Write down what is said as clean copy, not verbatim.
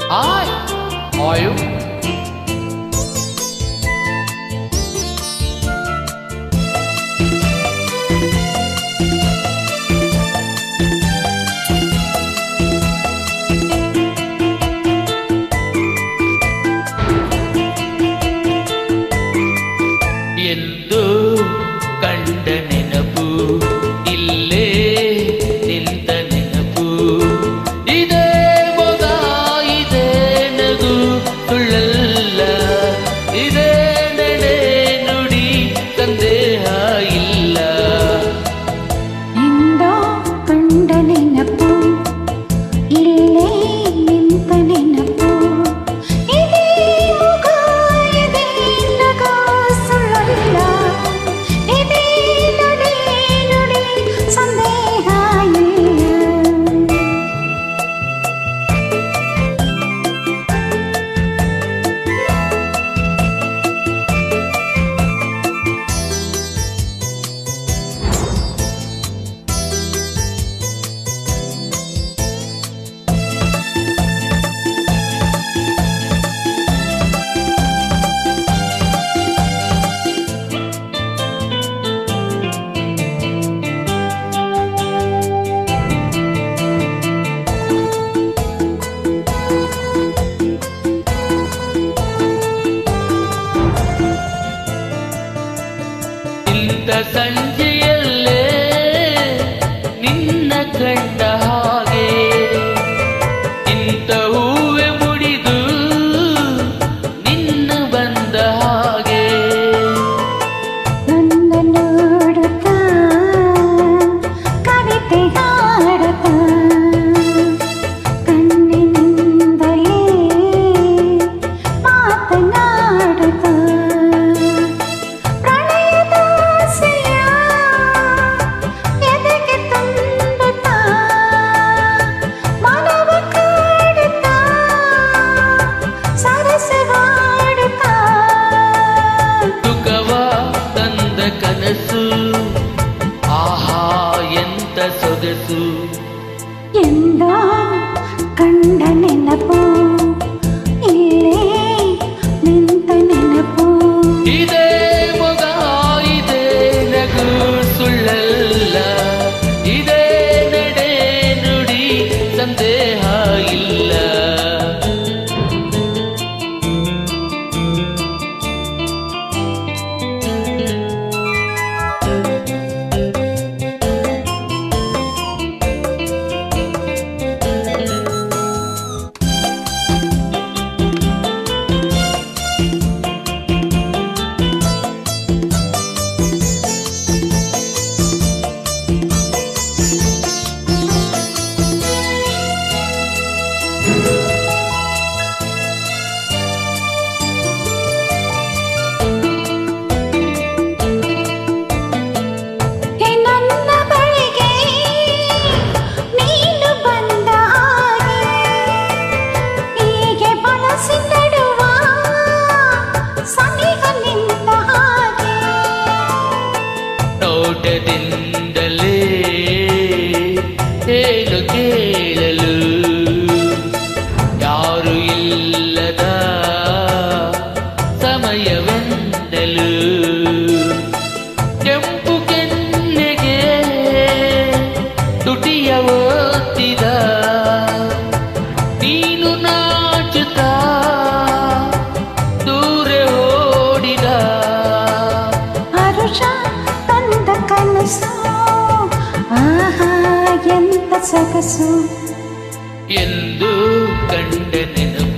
Hi, how are you? ಎಂದು ಕಂಡ ನೆನಪು ಇಲ್ಲೇ ನಿಂತ ನೆನಪು ಇದೇ ಮೊಗ ಇದೇ ನಗು ಸುಳ್ಳಲ್ಲ ಇದೇ ನಡೆ ನುಡಿ ಸಂದೇಹ ಇಲ್ಲ ಎಂದೋ ಕಂಡ ನೆನಪು ಇಲ್ಲೇ ನಿಂತ ನೆನಪು ಇದೇ ಮೊಗ ಇದೇ ನಗು ಸುಳ್ಳಲ್ಲ ಇದೇ ನಡೆ ನುಡಿ ಸಂದೇಹ ಇಲ್ಲ ಇಂಥ ಸಂಜೆಯಲ್ಲೇ ನಿನ್ನ ಕಂಡ ಹಾಗೆ ಇಂಥ ಹೂವೆ ಮುಡಿದು ನಿನ್ನ ಬಂದ ಹಾಗೆ ನನ್ನ ನೋಡುತ್ತಾ ಕವಿತೆ ಹಾಡುತ್ತಾ ಕಣ್ಣಿನಿಂದಲೇ ಮಾತನಾಡುತ್ತಾ ಪ್ರಣಯದ ಆಸೆಯ ಎದೆಗೆ ತುಂಬುತ್ತಾ ಮನವ ಕಾಡುತ್ತಾ ಸರಸವಾಡುತ್ತಾ ಸುಖವ ತಂದ ಕನಸು ಆಹಾ ಎಂತ ಸೊಗಸು ಎಂದೋ ಕಂಡ ನೆನಪು ಇಲ್ಲೇ ನಿಂತ ನೆನಪು ಇದೇ ಮೊಗ ಇದೇ ನಗು ಸುಳ್ಳಲ್ಲ ಇದೇ ನಡೆ ನುಡಿ ಸಂದೇಹ ಇಲ್ಲ ಹೇ ನನ್ನ ಬಳಿಗೆ ನೀನು ಬಂದ ಹಾಗೆ ಹೀಗೆ ಬಳಸಿ ನಡುವ ಸನಿಹ ನಿಂತ ಹಾಗೆ ನೋಟದಿಂದಲೇ ಏನು ಕೇಳಲು ಯಾರು ಇಲ್ಲದ ಸಮಯವೆಂದಲು ಕೆಂಪು ಕೆನ್ನೆಗೆ ತುಟಿಯ ಒತ್ತಿದ ನೀನು ನಾಚುತ್ತಾ ದೂರ ಓಡಿದ ಹರುಷ ತಂದ ಕನಸು ಆಹಾ ಎಂತ ಸೊಗಸು ಎಂದು ಕಂಡ ನೆನಪು